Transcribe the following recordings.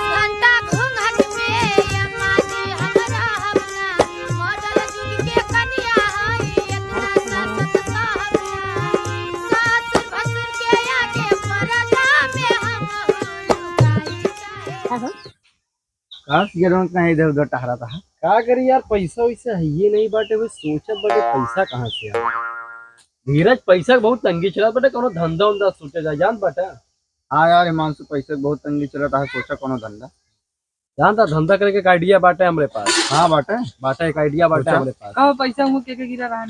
घंटा घूंघट में अम्मा जी हमरा हमरा मॉडल जुग के कन्या हई इतना सस्ता हमरा सास भसुर के आगे पर्दा में हम लुकाई ये रंग कहीं इधर उधर टहरा था। का करी यार, पैसा वैसा है ये नहीं बाटे, वे सोचत बाटे पैसा कहाँ से आ। धीरज पैसा के बहुत तंगी चला बाटे, कोनो धंधा उंधा सोचे जा जान बाटा। हाँ यार हिमांशु पैसे के बहुत तंगी चला था, सोचा कोनो धंधा जानता धंधा करके एक आइडिया बाटे हमरे पास। हाँ बाटे बाटा एक आइडिया बाटे हमरे पास। कहो पैसा हमको के गिरा रहा है?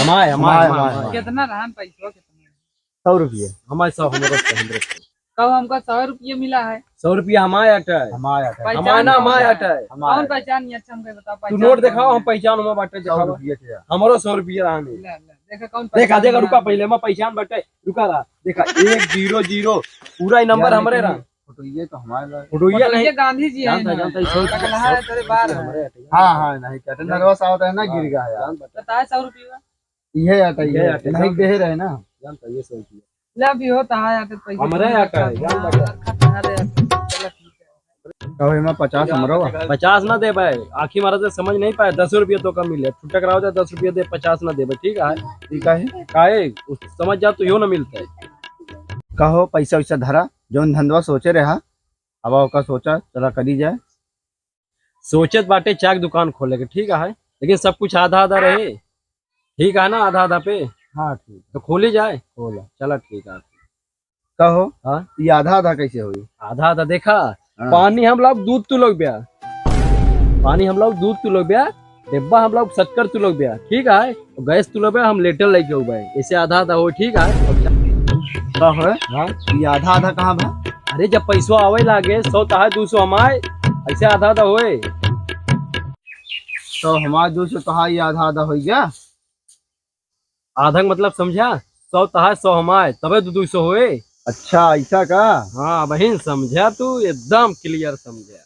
हमारे हमारे कितना रहा पैसा कितना? 100 रुपये। हमारे 100 हमरे कहो हमको 100 रुपये मिला है। 100 रुपया हमारे अटा है। हमारे हमारे ना हमारे अटा है। कौन पहचान नहीं अच्छा हमको बताओ। तू नोट दिखाओ, हम पहचान हम बाटे 100 दिखाओ। रुपये थे। हमारो 100 रुपया रहा नहीं। देखा कौन देखा देखा रुका पहले मैं पहचान बाटे रुका रहा। देखा 100 पूरा ही नंबर हमरे रहा। फोटो ये तो हमारे फोटोइया नहीं ये गांधी जी है जानता जानता 100 है तेरे बार है। हाँ हाँ नहीं कहते नर्वस आवता है ना, गिर गया है यार। बताया 100 रुपये ये आता है नहीं दे रहे ना। जानता ये 100 रुपया ले भी होता है आते पैसे हमरे आता है जान बाटे। कहो मैं 50 हमरो 50 ना दे भाई, आखिर मारा से समझ नहीं पाए। 10 रुपये तो कम मिले, छुट्टा कराओ जाए 10 रुपये दे, 50 ना दे भाई। ठीक है ठीक है। काहे समझ जा तो यो ना मिलता है। कहो पैसा वैसा धरा जोन धंधवा सोचे रहा, अब ओका सोचा चला करी जाए। सोचत बाटे चाक दुकान खोले के। ठीक है लेकिन सब कुछ आधा आधा रहे। ठीक है ना, आधा आधा पे। हाँ ठीक तो खोली जाए। बोला। चला ठीक है। कहो हाँ ये आधा आधा कैसे हुई? आधा आधा देखा। हाँ। पानी हम लोग दूध तू लोग ब्या, पानी हम लोग दूध तू लोग ब्या, डिब्बा हम लोग शक्कर तू लोग ब्या। ठीक है गैस तू लोग ब्या, हम लेटर लेके हो गए। ऐसे आधा आधा हो। ठीक है कहो हाँ ये आधा आधा कहाँ बा? अरे जब पैसो आवे लागे 100 तो है 200 हमारे, ऐसे आधा आधा होए। तो हमारे 200 तो ये आधा आधा हो गया। आधा का मतलब समझा, 100 तो है 100 हमारे, तबे तो 200 होए। अच्छा ऐसा का? हाँ बहन समझा, तू एकदम क्लियर समझा।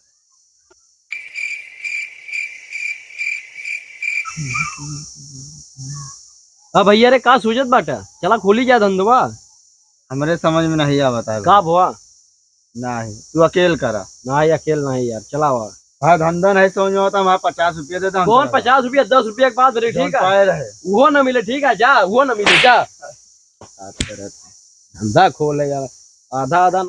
अब भैया रे का सोचत बाटा, चला खोली जा धंधवा। हमारे समझ में नहीं आवता है का भुआ नहीं, तू अकेले करा ना, अकेले नहीं यार, चला हुआ। हाँ धंधा नहीं समझ में आता, हमारे 50 रुपये दे दो। कौन 50 रुपया, 10 रुपया के बाद ठीक है रहे वो ना मिले। ठीक है जा, वो ना मिले जा। धंधा खोलेगा आधा आधा